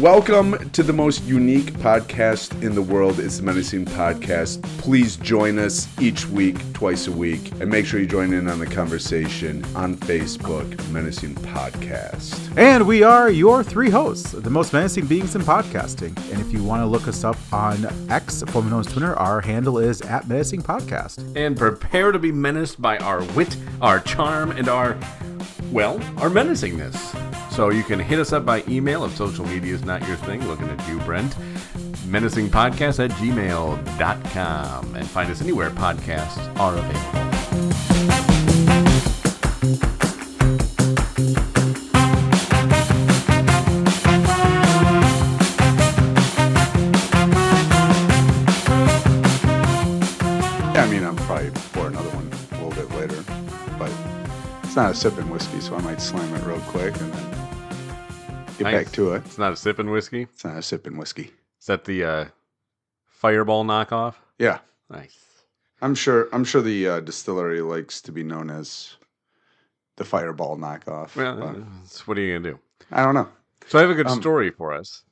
Welcome to the most unique podcast in the world. It's the Menacing Podcast. Please join us each week, twice a week, and make sure you join in on the conversation on Facebook, Menacing Podcast. And we are your three hosts, the most menacing beings in podcasting. And if you want to look us up on X, formerly known as Twitter, our handle is @menacingpodcast. And prepare to be menaced by our wit, our charm, and our menacingness. So you can hit us up by email if social media is not your thing. Looking at you, Brent. menacingpodcast@gmail.com. And find us anywhere podcasts are available. Yeah, I mean, I'm probably pour another one a little bit later, but it's not a sipping whiskey, so I might slam it real quick and then get back to it. It's not a sipping whiskey? It's not a sipping whiskey. Is that the Fireball knockoff? Yeah. Nice. I'm sure the distillery likes to be known as the Fireball knockoff. Well, what are you going to do? I don't know. So I have a good story for us.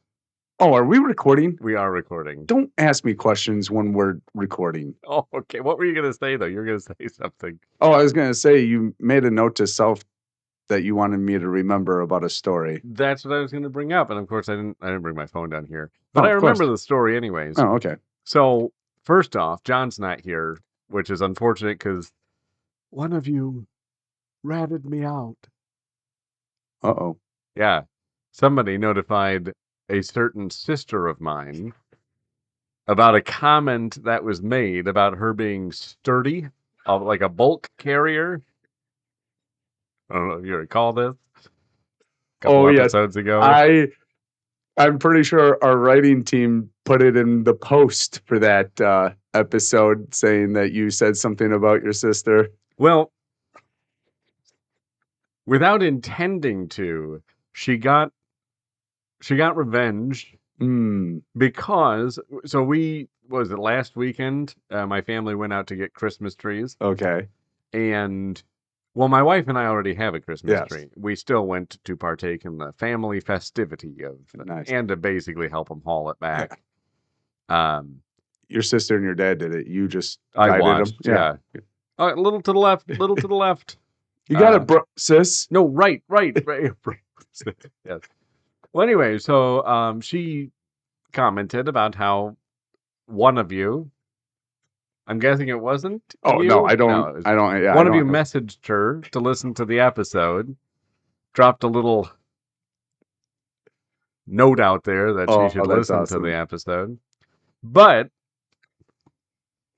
Oh, are we recording? We are recording. Don't ask me questions when we're recording. Oh, okay. What were you going to say, though? You were going to say something. Oh, I was going to say you made a note to self that you wanted me to remember about a story. That's what I was going to bring up. And of course, I didn't bring my phone down here. But I of remember course. the story anyways. Oh, okay. So, first off, John's not here, which is unfortunate because one of you ratted me out. Uh-oh. Yeah. Somebody notified a certain sister of mine about a comment that was made about her being sturdy, like a bulk carrier. I don't know if you recall this. A couple episodes ago. I'm pretty sure our writing team put it in the post for that episode saying that you said something about your sister. Well, without intending to, she got revenge because was it last weekend? My family went out to get Christmas trees. Okay. And well, my wife and I already have a Christmas Yes. tree. We still went to partake in the family festivity of Nice. and to basically help them haul it back. Yeah. Your sister and your dad did it. You just I guided watched. them. Yeah. A little to the left. Little to the left. You got it, sis. No, right. Yes. Well, anyway, so she commented about how one of you, I'm guessing it wasn't. Oh, you? no, I don't. No, it was I don't. Yeah, one I of you don't- messaged her to listen to the episode, dropped a little note out there that she should that's listen awesome. to the episode. But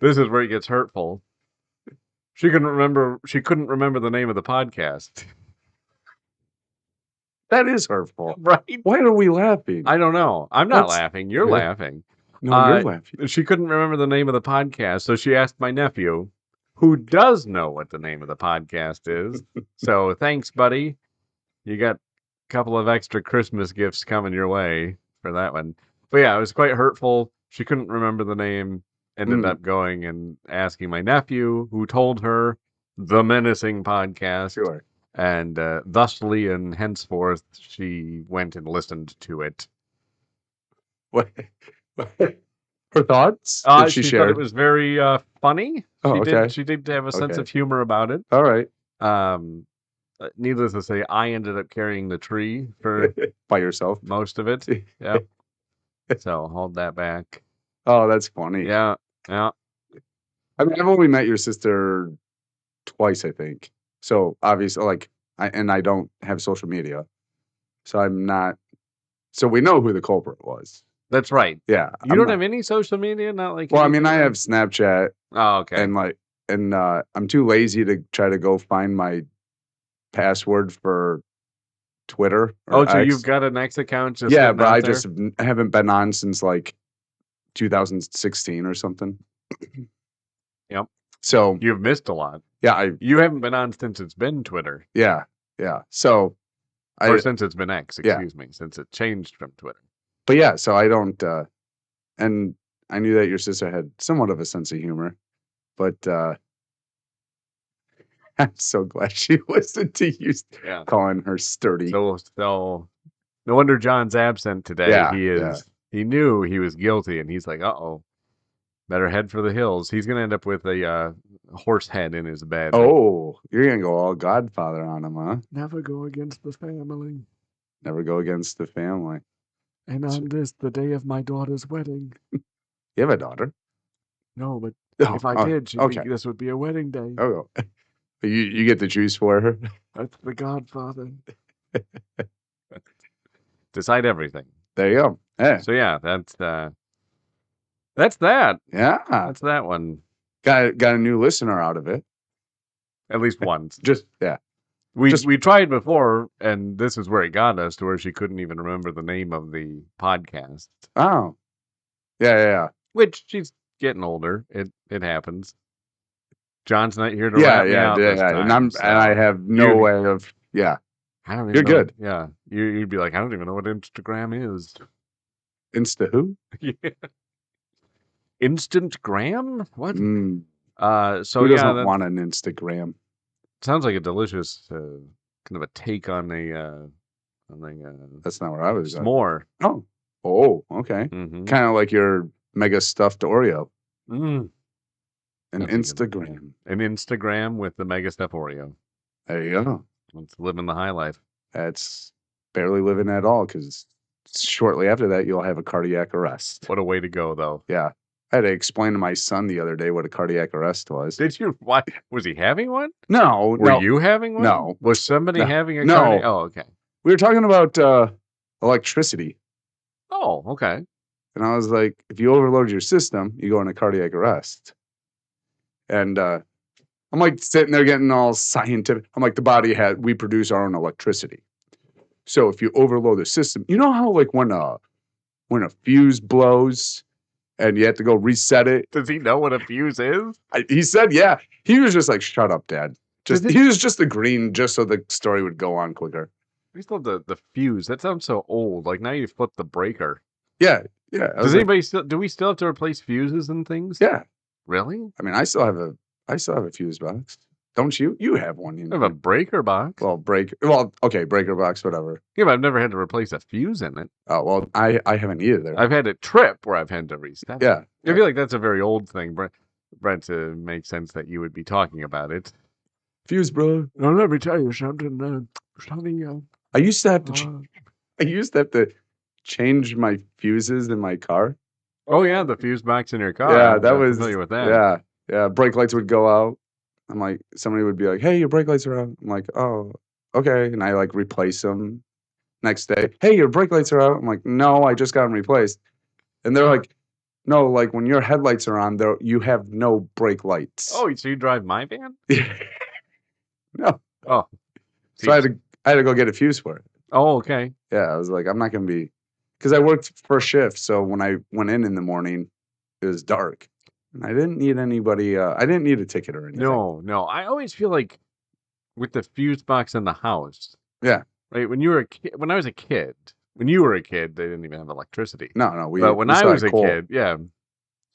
this is where it gets hurtful. She couldn't remember the name of the podcast. That is hurtful. Right? Why are we laughing? I don't know. I'm not That's- laughing. You're Yeah. laughing. No, you're laughing. She couldn't remember the name of the podcast, so she asked my nephew, who does know what the name of the podcast is. So thanks, buddy. You got a couple of extra Christmas gifts coming your way for that one. But yeah, it was quite hurtful. She couldn't remember the name. Ended up going and asking my nephew, who told her the Menacing Podcast. Sure. And thusly and henceforth, she went and listened to it. What? Her thoughts? Did she thought share? it was very funny. Oh, okay. She did have a sense Okay. of humor about it. All right. Needless to say, I ended up carrying the tree for By yourself. most of it. Yeah. So hold that back. Oh, that's funny. Yeah. I mean, I've only met your sister twice, I think. So obviously, I don't have social media, so I'm not. So we know who the culprit was. That's right. Yeah. You don't have any social media? Not like. Well, I mean, I have Snapchat, Oh, okay. and I'm too lazy to try to go find my password for Twitter. Or So X. you've got an X account? Just Yeah, sitting but out I there? just haven't been on since 2016 or something. Yep. So You've missed a lot. yeah, You haven't been on since it's been Twitter. yeah. So Or since it's been X, Yeah. excuse me, since it changed from Twitter. but yeah, so I don't. And I knew that your sister had somewhat of a sense of humor, but I'm so glad she listened to you Yeah. calling her sturdy. So No wonder John's absent today. Yeah, He is. He knew he was guilty, and he's like, "Uh-oh, better head for the hills." He's gonna end up with a horse head in his bed. Oh, you're going to go all Godfather on him, huh? Never go against the family. Never go against the family. And on this, the day of my daughter's wedding. You have a daughter? No, but Oh, if I did, okay. this would be a wedding day. Oh, you get to choose for her? That's the Godfather. Decide everything. There you go. Hey. So yeah, that's that. Yeah. That's that one. Got a new listener out of it. At least once. We tried before, and this is where it got us, to where she couldn't even remember the name of the podcast. Oh. Yeah. Which she's getting older. It happens. John's not here to wrap me out this time, and I have no way of I don't even You're know. good. Yeah. You'd be like, I don't even know what Instagram is. Insta who? Yeah. Instantgram? What? So who yeah, doesn't want an Instagram? Sounds like a delicious kind of a take on a That's not where I was. S'more. Oh, okay. Mm-hmm. Kind of like your mega stuffed Oreo. Mm. An Instagram. An Instagram with the mega stuffed Oreo. There you go. It's living the high life. That's barely living at all, because shortly after that, you'll have a cardiac arrest. What a way to go, though. Yeah. I had to explain to my son the other day what a cardiac arrest was. Did you? What? Was he having one? No. Were you having one? No. Was somebody having a No. cardiac? Oh, okay. We were talking about electricity. Oh, okay. And I was like, if you overload your system, you go into cardiac arrest. And I'm like sitting there getting all scientific. I'm like, we produce our own electricity. So if you overload the system, you know how like when a fuse blows and you have to go reset it? Does he know what a fuse is? He said, yeah. He was just like, shut up, Dad. He was just agreeing just so the story would go on quicker. We still have the fuse. That sounds so old. Like now you flip the breaker. Yeah. Does anybody do we still have to replace fuses and things? Yeah. Really? I mean, I still have a fuse box. Don't you? You have one. I have a breaker box. Okay, breaker box, whatever. Yeah, but I've never had to replace a fuse in it. Oh, well, I haven't either. I've had it trip where I've had to reset. Yeah. I feel like that's a very old thing, Brent, to make sense that you would be talking about it. Fuse, bro. Now, let me tell you something. I used to have to change my fuses in my car. Oh yeah, the fuse box in your car. Yeah, I'm familiar with that. Yeah. Brake lights would go out. I'm like, somebody would be like, "Hey, your brake lights are out." I'm like, "Oh, okay," and I like replace them. Next day, "Hey, your brake lights are out." I'm like, "No, I just got them replaced." And they're like, "No, like when your headlights are on, you have no brake lights." Oh, so you drive my van? No. Oh, so I had to go get a fuse for it. Oh, okay. Yeah, I was like, I'm not gonna be, because I worked first shift, so when I went in the morning, it was dark. And I didn't need anybody. I didn't need a ticket or anything. No. I always feel like with the fuse box in the house. Yeah. Right. When you were a kid, when I was a kid, when you were a kid, they didn't even have electricity. No. But when I was a kid,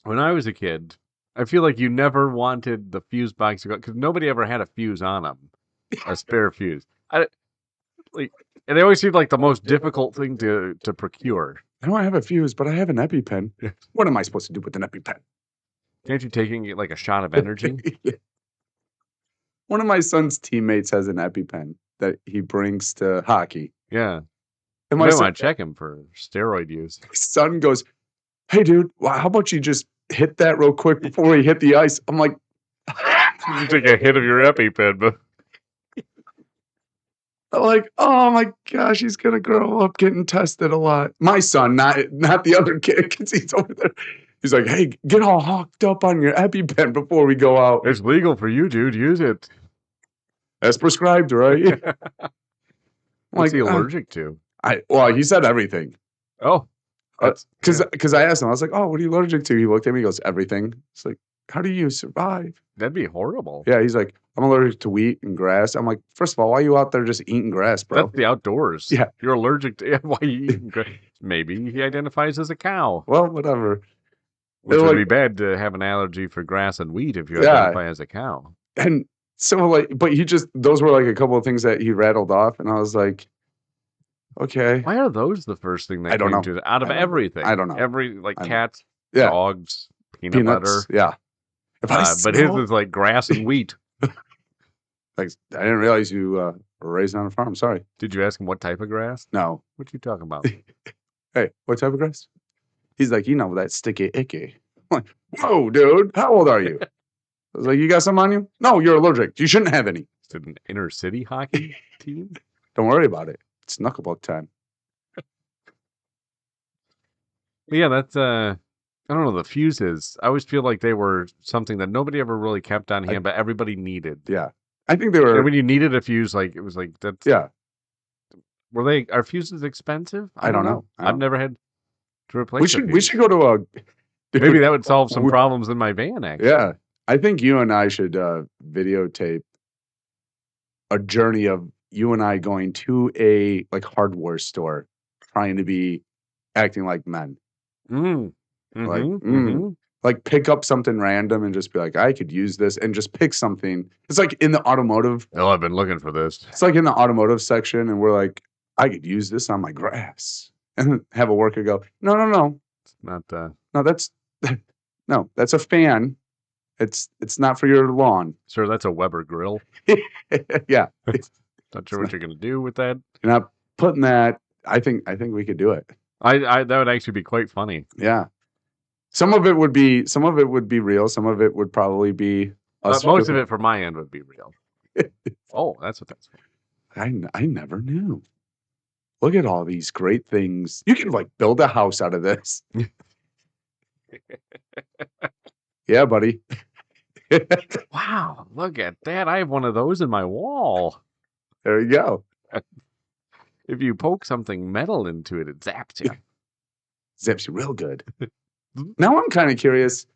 when I was a kid, I feel like you never wanted the fuse box to go because nobody ever had a fuse on them, a spare fuse. And it always seemed like the most difficult thing to procure. I don't have a fuse, but I have an EpiPen. What am I supposed to do with an EpiPen? Can't you taking it like a shot of energy? Yeah. One of my son's teammates has an EpiPen that he brings to hockey. Yeah. And I want to check him for steroid use. My son goes, "Hey, dude, how about you just hit that real quick before we hit the ice?" I'm like, you take a hit of your EpiPen, but I'm like, oh my gosh, he's gonna grow up getting tested a lot. My son, not the other kid, because he's over there. He's like, "Hey, get all hawked up on your EpiPen before we go out. It's legal for you, dude. Use it. As prescribed, right?" What's he allergic to? He said everything. Oh, because I asked him, I was like, "Oh, what are you allergic to?" He looked at me, he goes, "Everything." It's like, how do you survive? That'd be horrible. Yeah, he's like, "I'm allergic to wheat and grass." I'm like, first of all, why are you out there just eating grass, bro? That's the outdoors. Yeah. You're allergic to why are you eating grass? Maybe he identifies as a cow. Well, whatever. Which would be bad to have an allergy for grass and wheat if you identify as a cow. And so, but those were like a couple of things that he rattled off. And I was like, Okay. Why are those the first thing that I don't came know. to out of I don't know. everything? I don't know. Every like I don't- cats, Yeah. dogs, peanut Peanuts. butter. Yeah. If I But his smell, is like grass and wheat. like, I didn't realize you were raised on a farm. Sorry. Did you ask him what type of grass? No. What you talking about? Hey, what type of grass? He's like, that sticky icky. I'm like, whoa, dude. How old are you? I was like, you got some on you? No, you're allergic. You shouldn't have any. Is it an inner city hockey team? Don't worry about it. It's knuckleball time. But yeah, that's I don't know, the fuses. I always feel like they were something that nobody ever really kept on hand, but everybody needed. Yeah. I think they And were. when you needed a fuse, like it was like that's Yeah. are fuses expensive? I don't know. I've never had to replace We should go to a. Maybe that would solve some problems in my van, actually. Yeah. I think you and I should videotape a journey of you and I going to a hardware store, trying to be acting like men. Like pick up something random and just be like, I could use this, and just pick something. It's like in the automotive. Oh, I've been looking for this. It's like in the automotive section, and we're like, I could use this on my grass, and have a worker go, no, It's not no, that's no, that's a fan. It's not for your lawn. sir, that's a Weber grill. Yeah, Not sure what you're gonna do with that. you're not putting that. I think we could do it. I that would actually be quite funny. Yeah. Some of it would be real. Some of it would probably be Most of it from my end would be real. Oh, that's what that's for. I never knew. Look at all these great things. You can build a house out of this. Yeah, buddy. Wow, look at that. I have one of those in my wall. There you go. If you poke something metal into it, it zaps you. Zips you real good. Now I'm kind of curious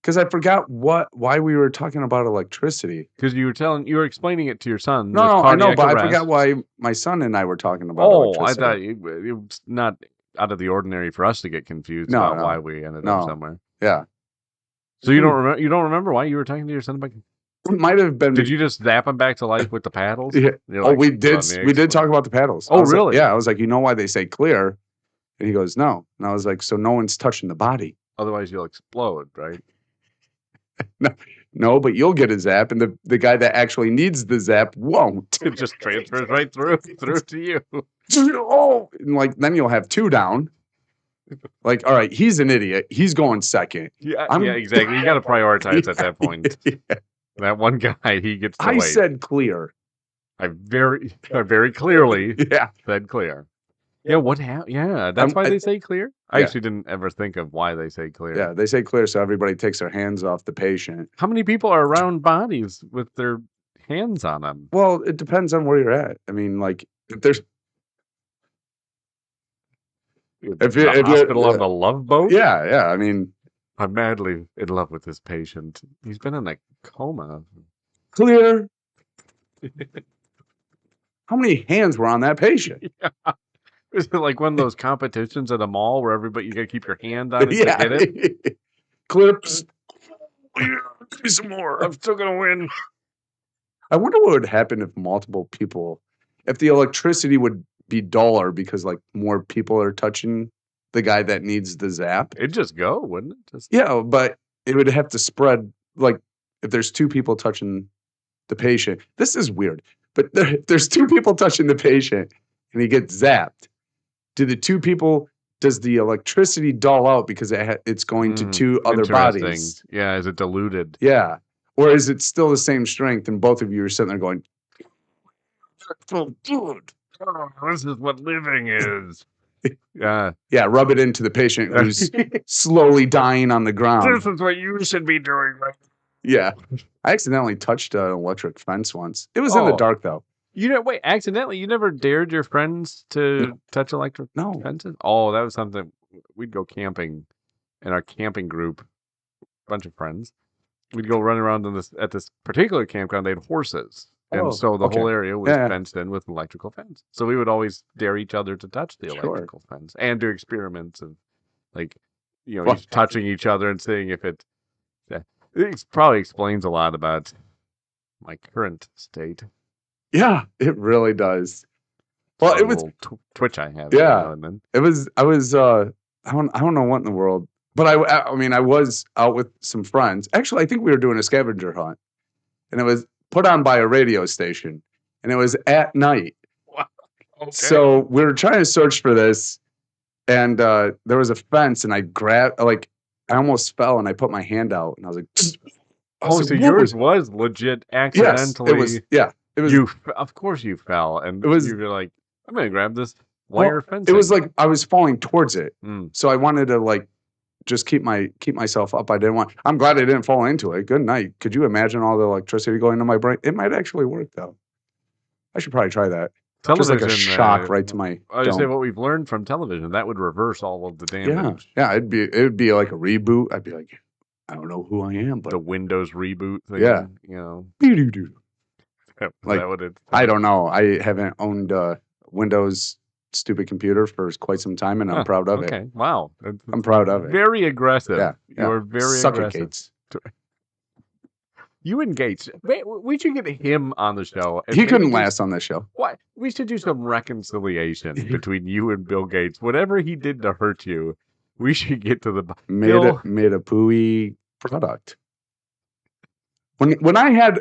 because I forgot why we were talking about electricity. Because you were explaining it to your son. No, with I know, cardiac but I arrest. forgot why my son and I were talking about Oh, electricity. I thought it was not out of the ordinary for us to get confused about why we ended up somewhere. Yeah. So you don't remember? You don't remember why you were talking to your son about? It might have been. Did you just zap him back to life with the paddles? Yeah. You're Oh, like, we did. We did talk about the paddles. Oh, really? Yeah. I was like, you know why they say clear? And he goes, no. And I was like, so no one's touching the body. Otherwise, you'll explode, right? No, but you'll get a zap, and the guy that actually needs the zap won't. It just transfers right through to you. Oh, and then you'll have two down. All right, he's an idiot. He's going second. Yeah, exactly. You got to prioritize at that point. Yeah. That one guy, he gets to wait. I said clear. I very clearly Yeah. said clear. Yeah, what happened? Yeah, that's why they say clear? I actually didn't ever think of why they say clear. Yeah, they say clear so everybody takes their hands off the patient. How many people are around bodies with their hands on them? Well, it depends on where you're at. I mean, if there's... If you're hospital on the Love Boat? Yeah. I mean... I'm madly in love with this patient. He's been in a coma. Clear. How many hands were on that patient? Yeah. Is it like one of those competitions at a mall where everybody, you got to keep your hand on it to get it? Clips. Yeah, give me some more. I'm still going to win. I wonder what would happen if if the electricity would be duller because more people are touching the guy that needs the zap. It'd just go, wouldn't it? Yeah, but it would have to spread. If there's two people touching the patient, this is weird. But if there's two people touching the patient and he gets zapped, does the electricity dull out because it's going to two other bodies? Yeah, is it diluted? Yeah. Or is it still the same strength and both of you are sitting there going, oh, dude, this is what living is. Yeah, rub it into the patient who's slowly dying on the ground. This is what you should be doing, right? Yeah. I accidentally touched an electric fence once. It was in the dark, though. Wait, accidentally? You never dared your friends to touch electric fences? Oh, that was something. We'd go camping in our camping group, bunch of friends. We'd go run around at this particular campground. They had horses. And so the whole area was fenced in with an electrical fence. So we would always dare each other to touch the electrical fence and do experiments of, touching each other and seeing if it probably explains a lot about my current state. Yeah, it really does. Well, a it was little twitch I have. Yeah. Every now and then. I was I don't know what in the world, but I mean I was out with some friends. Actually, I think we were doing a scavenger hunt, and it was put on by a radio station, and it was at night. Wow. Okay. So we were trying to search for this, and there was a fence, and I almost fell, and I put my hand out, and I was like, so yours was legit accidentally. It was. Of course you fell, and It was- you were like, I'm gonna grab this wire fence. It was like I was falling towards it, Mm. so I wanted to like just keep myself up. I'm glad I didn't fall into it. Good night. Could you imagine all the electricity going to my brain? It might actually work though. I should probably try that. Just like a shock right to my I would say dome. what we've learned from television, that would reverse all of the damage. Yeah. It would be like a reboot. I'd be like, I don't know who I am, but The Windows reboot thing. Yeah. You know. doo-doo-doo. Is Like, that what it's I don't know. I haven't owned a Windows stupid computer for quite some time, and I'm proud of it. Okay. Wow. I'm proud of it. Very aggressive. Yeah. You're very Suck it, aggressive. Gates. You and Gates. We should get him on the show. and He maybe couldn't just- last on this show. Why? We should do some reconciliation between you and Bill Gates. Whatever he did to hurt you, we should get to the Made a pooey product. When I had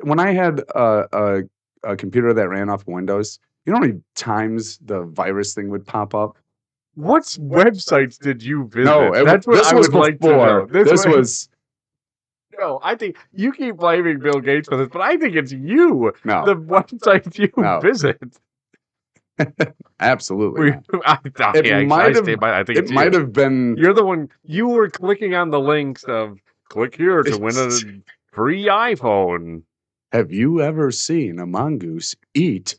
a computer that ran off Windows, you know how many times the virus thing would pop up? What websites did you visit? No, That's what this I was would like to know. before. This was No, I think you keep blaming Bill Gates for this, but I think it's you. no, The websites you No. visit. absolutely. not. I might have- think It it's might you. have been. You're the one. You were clicking on the links of click here to win a free iPhone. Have you ever seen a mongoose eat?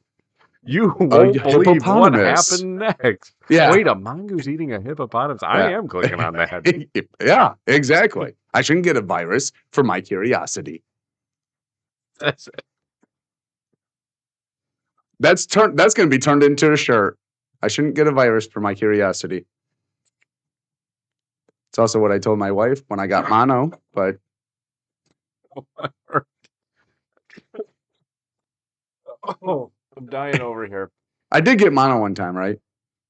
You won't believe what hippopotamus. happened next. Yeah. Wait, a mongoose eating a hippopotamus? I Yeah. am clicking on that. Yeah, exactly. I shouldn't get a virus for my curiosity. That's it. That's going to be turned into a shirt. I shouldn't get a virus for my curiosity. It's also what I told my wife when I got mono, but Oh, I'm dying over here. I did get mono one time, right?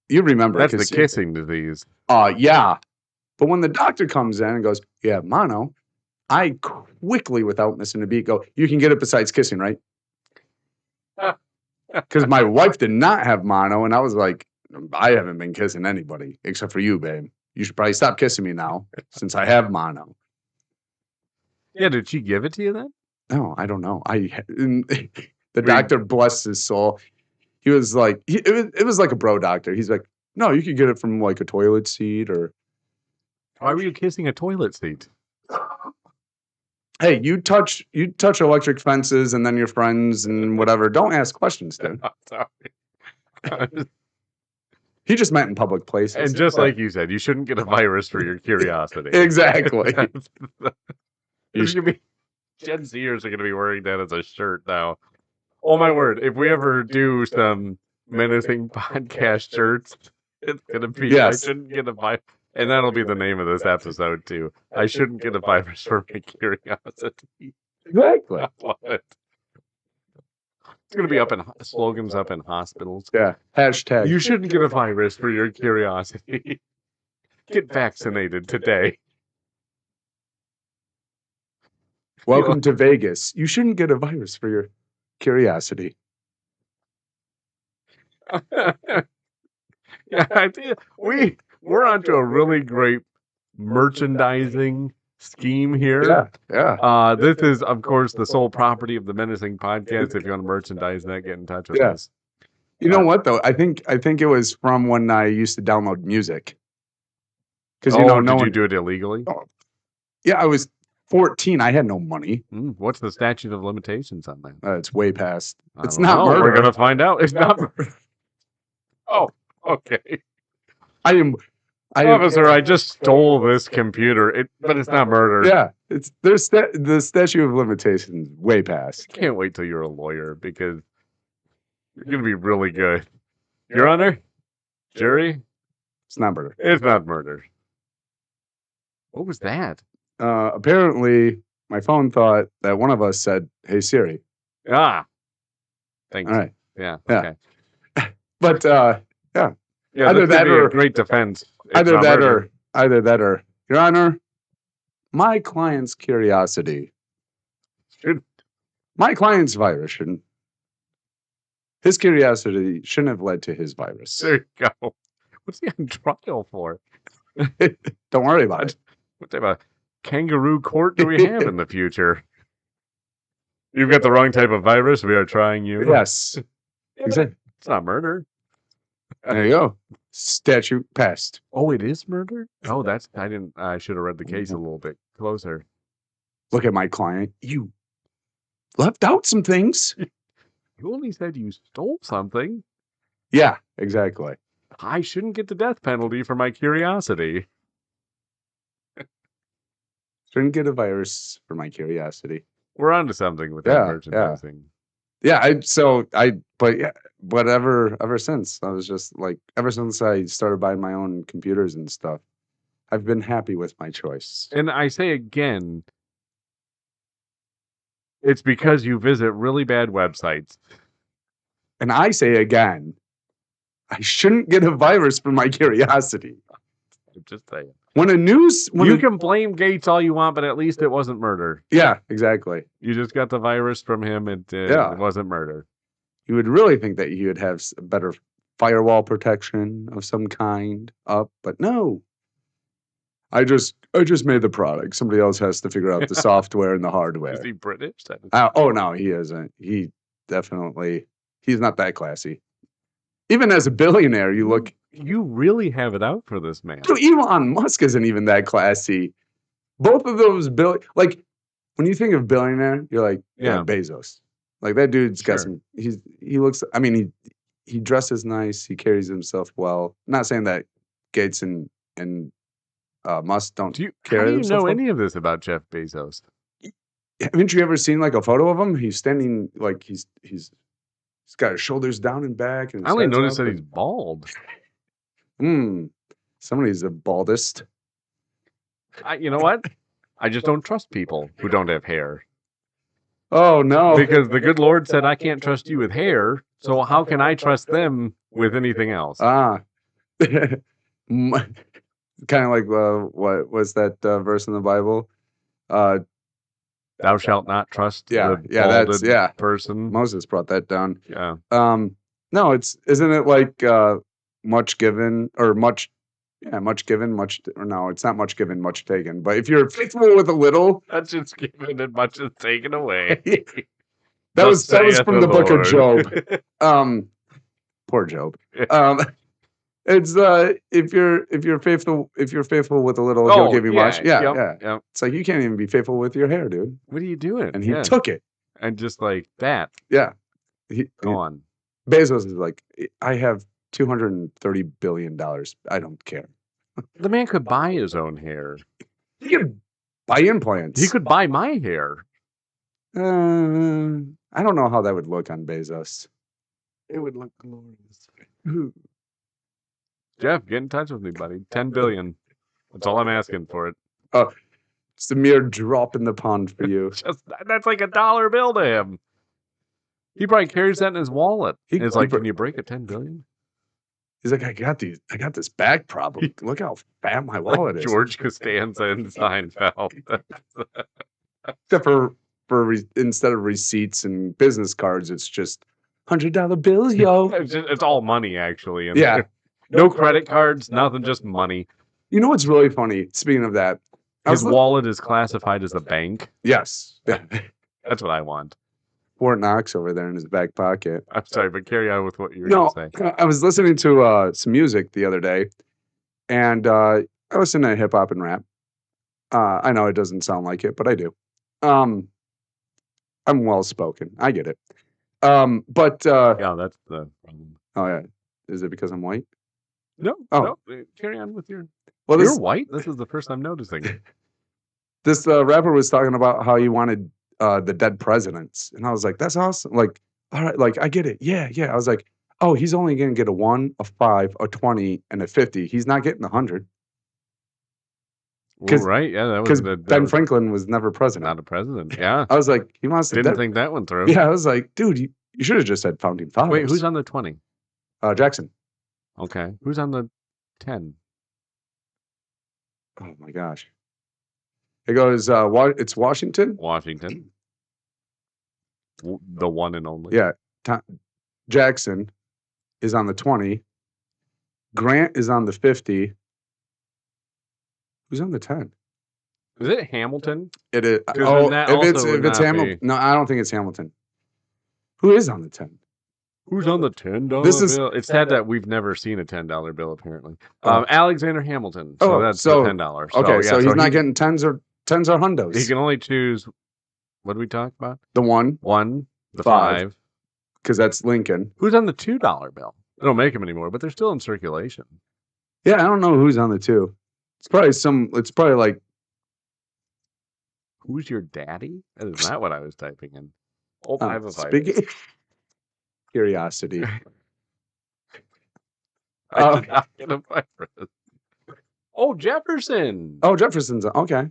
You remember? That's the 'cause- kissing disease. Yeah. But when the doctor comes in and goes, "You have mono," I quickly, without missing a beat, go, "You can get it besides kissing, right?" Because my wife did not have mono, and I was like, "I haven't been kissing anybody except for you, babe. You should probably stop kissing me now since I have mono." Yeah, did she give it to you then? No, I don't know. The doctor, bless his soul, he was like, it was like a bro doctor. He's like, "No, you could get it from like a toilet seat or." Why were you kissing a toilet seat? Hey, you touch electric fences and then your friends and whatever. Don't ask questions, dude. Sorry. He just meant in public places. And just like you said, you shouldn't get a virus for your curiosity. Exactly. There's gonna be Gen Zers are going to be wearing that as a shirt now. Oh my word! If we ever do some menacing podcast shirts, it's going to be Yes. I shouldn't get a virus, and that'll be the name of this episode too. I shouldn't get a virus for my curiosity. Exactly. I love it. It's going to be up in slogans up in hospitals. Yeah. Hashtag. You shouldn't get a virus for your curiosity. Get vaccinated today. Welcome to Vegas. You shouldn't get a virus for your curiosity. Yeah, I think we're onto a really great merchandising scheme here. Yeah. This is, of course, the sole property of the Menacing Podcast. If you want to merchandise that, get in touch with Yeah. us. You know what though? I think it was from when I used to download music. Because Did no you one. do it illegally? Yeah, I was 14. I had no money. What's the statute of limitations on that? It's way past. I It's don't not know. murder. We're gonna find out. It's not murder. Oh, okay. I am. Officer, I just stole this computer. But it's not murder. Yeah, the statute of limitations way past. Can't wait till you're a lawyer because you're gonna be really good. Your Honor, jury, It's not murder. it's not murder. What was that? Apparently, my phone thought that one of us said, "Hey Siri." Ah, thanks. All right. Yeah. Yeah. Okay. But yeah, Yeah, either this could that be or a great defense. It's either not that murder. or Your Honor, my client's curiosity, my client's virus shouldn't. His curiosity shouldn't have led to his virus. There you go. What's he on trial for? Don't worry about it. What type of kangaroo court do we have in the future? You've got the wrong type of virus. We are trying you. Yes. Yeah, but Exactly. it's not murder. There you go. Statute passed. Oh, it is murder? Oh, that's I should have read the case a little bit closer. Look at my client. You left out some things. You only said you stole something. Yeah, exactly. I shouldn't get the death penalty for my curiosity. Shouldn't get a virus for my curiosity. We're onto something with that Yeah, merchandising. Yeah, but ever since, I was just like, ever since I started buying my own computers and stuff, I've been happy with my choice. And I say again, it's because you visit really bad websites. And I say again, I shouldn't get a virus for my curiosity. I'm just saying. You can blame Gates all you want, but at least it wasn't murder. Yeah, exactly. You just got the virus from him. It wasn't murder. You would really think that you would have a better firewall protection of some kind up, but no. I just made the product. Somebody else has to figure out the software and the hardware. Is he British? Oh no, he isn't. He's not that classy. Even as a billionaire, you really have it out for this man. Dude, Elon Musk isn't even that classy. Both of those like when you think of billionaire, you're like, yeah, Bezos. Like that dude's got some. He looks. I mean, he dresses nice. He carries himself well. I'm not saying that Gates and Musk don't carry How do you themselves know well. any of this about Jeff Bezos? Haven't you ever seen like a photo of him? He's standing like he's got his shoulders down and back. And I only noticed that he's bald. Somebody's the baldest. You know what? I just don't trust people who don't have hair. Oh no! Because the good Lord said I can't trust you with hair. So how can I trust them with anything else? Kind of like what was that verse in the Bible? Thou shalt not trust the balded person. Moses brought that down. Yeah. No, isn't it like much given or much given, no, it's not much given, much taken. But if you're faithful with a little, that's just given and much is taken away. that was from the book of Job. Poor Job. It's if you're faithful with a little, he'll give you much. Yeah. It's like you can't even be faithful with your hair, dude. What are you doing? And he took it. And just like that. Yeah. Gone. Bezos is like, I have $230 billion. I don't care. The man could buy his own hair. He could buy implants. He could buy my hair. I don't know how that would look on Bezos. It would look glorious. Jeff, get in touch with me, buddy. 10 billion. That's all I'm asking for it. Oh, it's a mere drop in the pond for you. That's like $1 bill to him. He probably carries that in his wallet. It's like, can you break a 10 billion? He's like, I got this back problem. Look how fat my wallet is. George Costanza and Seinfeld. Except for instead of receipts and business cards, it's just $100 bills, yo. It's all money, actually. Yeah. No credit cards, nothing, just money. You know what's really funny? Speaking of that, his wallet is classified as a bank. Yes. That's what I want. Fort Knox over there in his back pocket. I'm sorry, but carry on with what you were going to say. I was listening to some music the other day, and I listen to hip hop and rap. I know it doesn't sound like it, but I do. I'm well spoken. I get it. But yeah, that's the problem. Oh yeah, is it because I'm white? No. Oh. No. Carry on with your. Well, you're white. This is the first I'm noticing. This rapper was talking about how he wanted the dead presidents, and I was like, "That's awesome!" Like, all right, like I get it. Yeah. I was like, "Oh, he's only gonna get a 1, a 5, a 20, and a 50. He's not getting 100." Well, right? Yeah, that was because Ben Franklin was never president. Not a president. Yeah. I was like, he wants to. Didn't think that one through. Yeah, I was like, dude, you should have just said founding fathers. Wait, who's on the 20? Jackson. Okay. Who's on the 10? Oh my gosh. It goes. It's Washington. Washington. The one and only. Yeah. Jackson is on the 20. Grant is on the 50. Who's on the 10? Is it Hamilton? It is. 'Cause Oh, then that if also it's would if it's not Hamilton, be- no, I don't think it's Hamilton. Who is on the 10? Who's on the $10 This is- bill? It's sad that we've never seen a $10 bill, apparently. Oh. Alexander Hamilton. So that's the $10. Okay, so he's not he, getting tens or hundos. He can only choose. What did we talk about? The 1, The 5. 5. because that's Lincoln. Who's on the $2 bill? They don't make them anymore, but they're still in circulation. Yeah, I don't know who's on the 2. It's probably like, Who's your daddy? That is not what I was typing in. Oh, I have a virus. speaking. Curiosity. I did not get a virus. Oh, Jefferson. Oh, Jefferson's okay.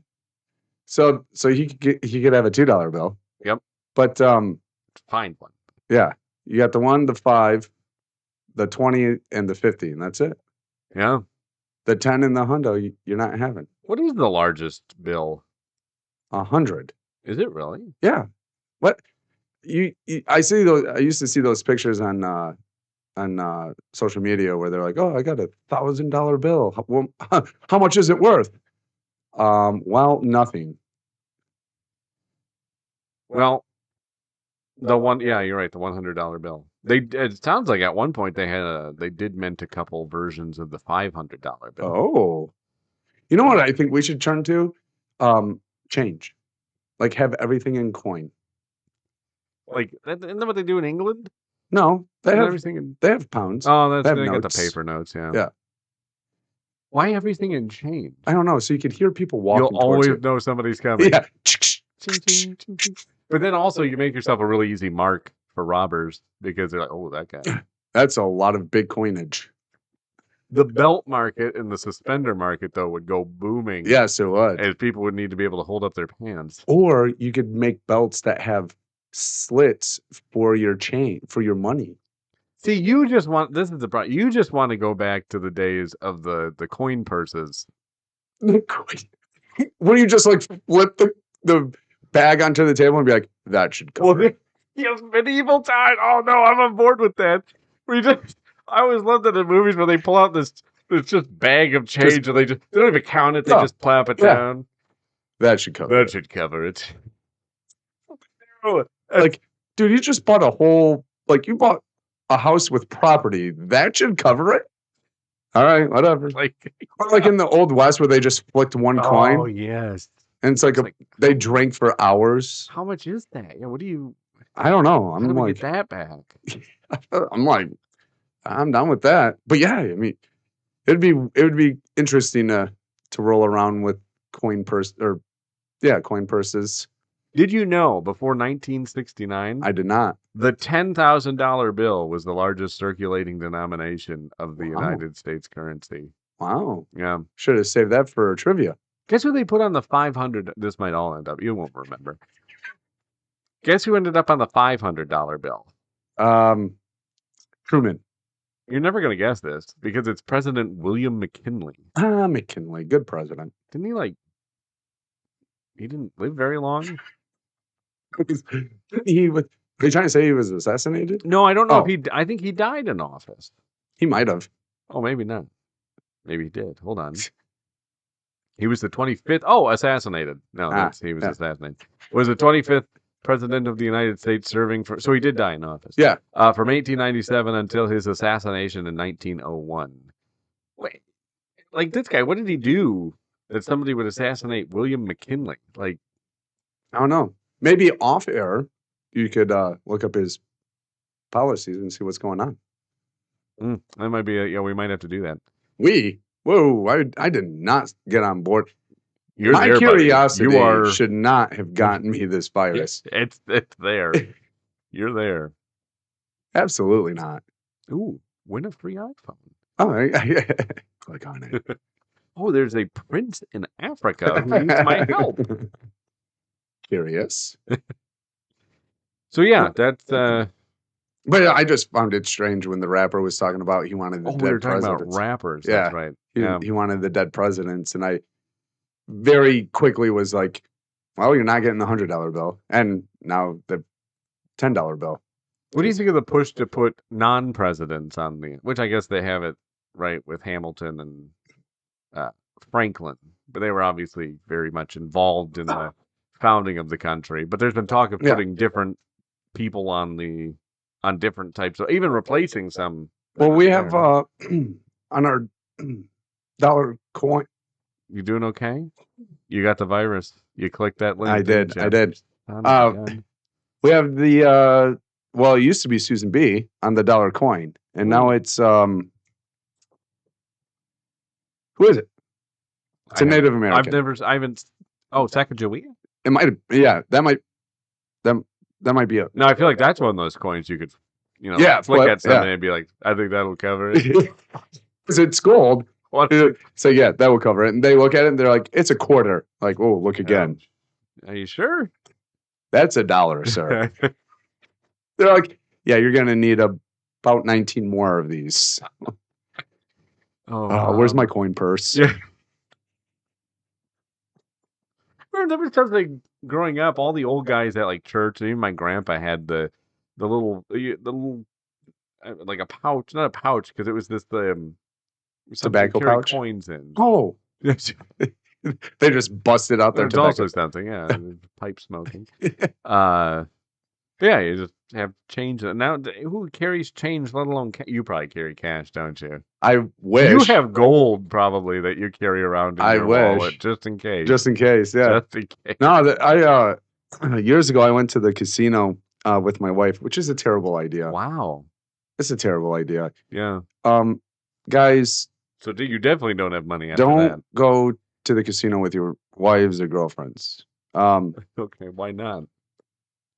So he could have a $2 bill. Yep. But Find one. yeah, you got the 1, the 5, the 20, and the 50, and that's it. Yeah. The 10 and the hundo you're not having. What is the largest bill? 100. Is it really? Yeah. What you I see those. I used to see those pictures on social media where they're like, "Oh, I got $1,000 bill. How much is it worth?" Well, nothing. Well, the one, yeah, you're right. The $100 bill. It sounds like at one point they did mint a couple versions of the $500 bill. Oh, you know what I think we should turn to? Change. Like have everything in coin. Like, isn't that what they do in England? No, they Isn't have everything in. they have pounds. Oh, they have they got the notes. paper notes. Yeah. Yeah. Why everything in change? I don't know. So you could hear people walking. You'll towards always it. know somebody's coming. Yeah. Ching, ching, ching, ching. But then also you make yourself a really easy mark for robbers because they're like, oh, that guy. That's a lot of big coinage. The belt market and the suspender market, though, would go booming. Yes, it would. As people would need to be able to hold up their pants. Or you could make belts that have slits for your chain, for your money. See, you just want, this is the problem. You just want to go back to the days of the coin purses. Where you just like flip the bag onto the table and be like, that should cover it. Yes, medieval time. Oh no, I'm on board with that. I always loved it in movies where they pull out this just bag of change and they don't even count it. They just plop it down. That should cover That it. should cover it. Like, dude, you just bought you bought a house with property. That should cover it. All right, whatever. Or like in the Old West where they just flicked one coin. Oh yes. And it's like they drank for hours. How much is that? Yeah, what do you? I don't know. How do we get that back? I'm like, I'm down with that. But yeah, I mean, it would be interesting to roll around with coin purses. Did you know before 1969, I did not. the $10,000 bill was the largest circulating denomination of the Wow. United States currency? Wow. Yeah. Should have saved that for trivia. Guess who they put on the 500? This might all end up. You won't remember. Guess who ended up on the $500 bill? Truman. You're never going to guess this because it's President William McKinley. McKinley, good president. Didn't he didn't live very long? Are you trying to say he was assassinated? No, I don't know Oh. if I think he died in office. He might have. Oh, maybe not. Maybe he did. Hold on. He was the 25th. Oh, assassinated. No, he was assassinated. Was the 25th president of the United States serving for. So he did die in office. Yeah. From 1897 until his assassination in 1901. Wait, like this guy, what did he do that somebody would assassinate William McKinley? Like, I don't know. Maybe off air, you could look up his policies and see what's going on. that might be. We might have to do that. I did not get on board. You're My there, curiosity buddy. should not have gotten me this virus. It's there. You're there. Absolutely not. Ooh, win a free iPhone. Oh, click on it. Oh, there's a prince in Africa who needs my help. Curious. So yeah, that's But I just found it strange when the rapper was talking about he wanted the Oh, we were dead talking about presidents. rappers. Yeah. That's right. Yeah. He wanted the dead presidents, and I very quickly was like, well, you're not getting the $100 bill, and now the $10 bill. What do you think of the push to put non-presidents on the? Which I guess they have it right with Hamilton and Franklin, but they were obviously very much involved in the founding of the country. But there's been talk of Yeah. putting different people on different types of, even replacing some. Well, we have on our dollar coin. You doing okay? You got the virus. You clicked that link. I did. didn't I you? did. Son of a gun. We have the well, it used to be Susan B on the dollar coin, and now it's who is it? It's a Native American. I haven't. Oh, Sacagawea? It might. Yeah, that might be it. No, I feel like that's one of those coins you could, Yeah, flick flip, at something yeah. and be like, I think that'll cover it. Because it's gold. What? So yeah, that will cover it. And they look at it and they're like, it's a quarter. Like, oh, look again. Are you sure? That's $1, sir. They're like, yeah, you're gonna need about 19 more of these. Where's my coin purse? Yeah. There was something growing up. All the old guys at like church, and even my grandpa had the little like a pouch, not a pouch, because it was this Tobacco carry pouch? coins in. Oh, Yes. they just busted out their There's tobacco. also something, yeah, pipe smoking. Yeah, you just have change. Now, who carries change? Let alone you probably carry cash, don't you? I wish. You have gold probably that you carry around in your wallet just in case. Just in case, yeah. Just in case. No, I years ago I went to the casino with my wife, which is a terrible idea. Wow. It's a terrible idea. Yeah. Guys, so you definitely don't have money after don't go to the casino with your wives or girlfriends. Okay, why not?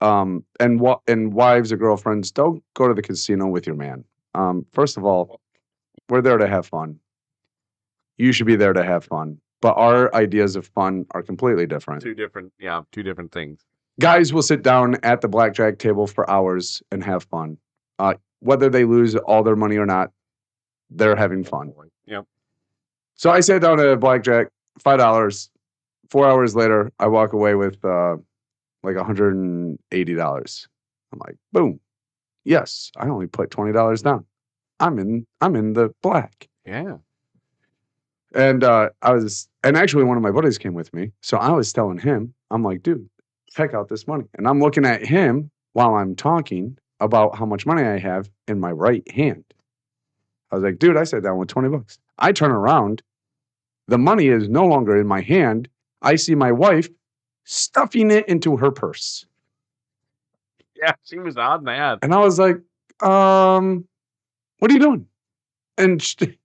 And wives or girlfriends, don't go to the casino with your man. First of all, we're there to have fun. You should be there to have fun. But our ideas of fun are completely different. Two different things. Guys will sit down at the blackjack table for hours and have fun. Whether they lose all their money or not, they're having fun. Yep. So I sat down at blackjack, $5. 4 hours later, I walk away with like $180. I'm like, boom. Yes, I only put $20 down. I'm in the black. Yeah. And and actually one of my buddies came with me. So I was telling him, I'm like, dude, check out this money. And I'm looking at him while I'm talking about how much money I have in my right hand. I was like, dude, I sat down with $20. I turn around. The money is no longer in my hand. I see my wife stuffing it into her purse. Yeah, she was on that. And I was like, what are you doing? And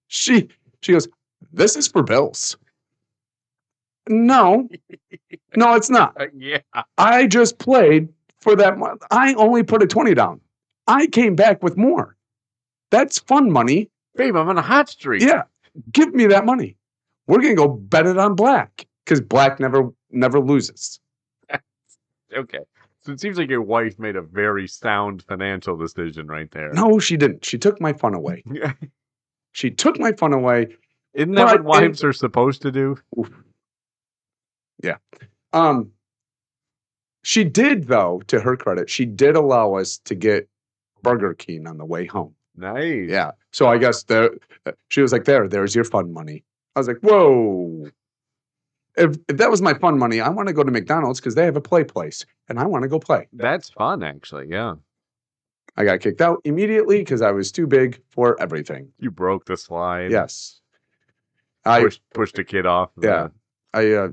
she goes, this is for bills. No, it's not. Yeah. I just played for that month. I only put a 20 down. I came back with more. That's fun money. Babe, I'm on a hot streak. Yeah. Give me that money. We're going to go bet it on black because black never loses. Okay. So it seems like your wife made a very sound financial decision right there. No, she didn't. She took my fun away. She took my fun away. Isn't that what wives are supposed to do? Yeah. She did, though, to her credit, she did allow us to get Burger King on the way home. Nice. Yeah. So I guess she was like, there's your fun money. I was like, whoa. If that was my fun money, I want to go to McDonald's because they have a play place, and I want to go play. That's fun, actually, yeah. I got kicked out immediately because I was too big for everything. You broke the slide. Yes. Pushed the kid off. Yeah. I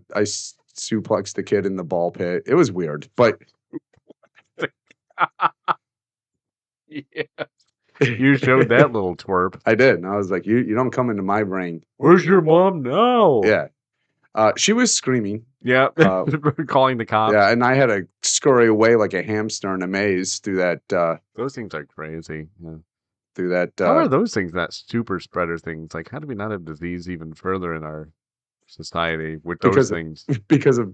suplexed the kid in the ball pit. It was weird, but... Yeah. You showed that little twerp. I did. And I was like, you don't come into my ring. Where's your mom now? Yeah. She was screaming. Yeah. Calling the cops. Yeah, and I had to scurry away like a hamster in a maze through that. Those things are crazy. Yeah. Through that. How are those things not super spreader things? Like, how do we not have disease even further in our society with those things? Because of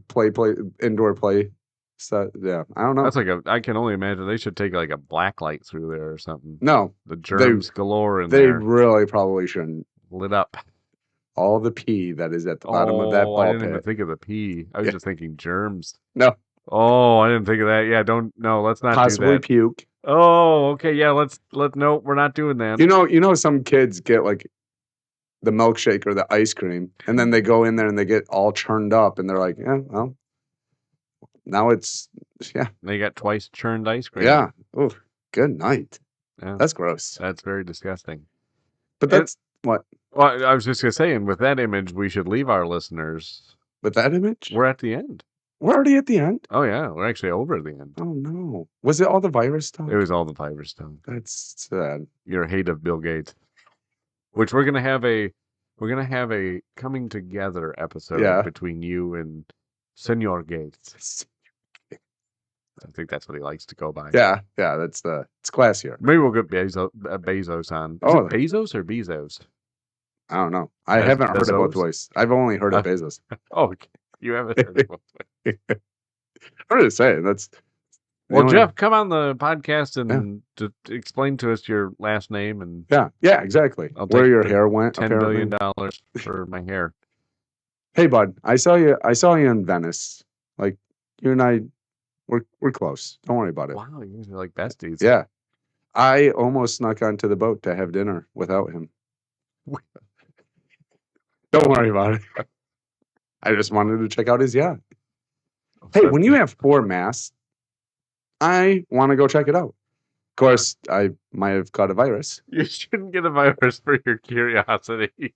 indoor play So yeah, I don't know. That's like I can only imagine they should take like a black light through there or something. No, The germs galore in they there. really probably shouldn't. Lit up. All the pee that is at the bottom of that Oh, ball I didn't even pit. think of the pee. I was Yeah. just thinking germs. No, Oh, I didn't think of that. Yeah, let's not possibly do that. puke. Oh, okay, yeah, no, we're not doing that. You know, some kids get like the milkshake or the ice cream, and then they go in there and they get all churned up, and they're like, yeah, well, now it's They got twice churned ice cream. yeah. Oh, good night. Yeah. That's gross. That's very disgusting. But that's what Well, I was just gonna say, and with that image, we should leave our listeners. with that image. We're at the end. We're already at the end. Oh yeah, we're actually over at the end. Oh no, was it all the virus stuff? It was all the virus stuff. That's sad. Your hate of Bill Gates, which we're gonna have a coming together episode between you and Senor Gates. I think that's what he likes to go by. Yeah, it's classier. Maybe we'll get Bezos on. Is it Bezos or Bezos? I don't know. I haven't heard it both ways. I've only heard of Bezos. Oh, okay. You haven't heard it both ways. I'm just saying that's. Well, Jeff, come on the podcast and to explain to us your last name and yeah, exactly. Where your hair went. $10 billion for my hair. Hey, bud, I saw you in Venice. Like you and I, we're close. Don't worry about it. Wow, you guys are like besties. Yeah, I almost snuck onto the boat to have dinner without him. Don't worry about it. I just wanted to check out his yacht. Hey, when you have 4 masts, I want to go check it out. Of course, I might have caught a virus. You shouldn't get a virus for your curiosity.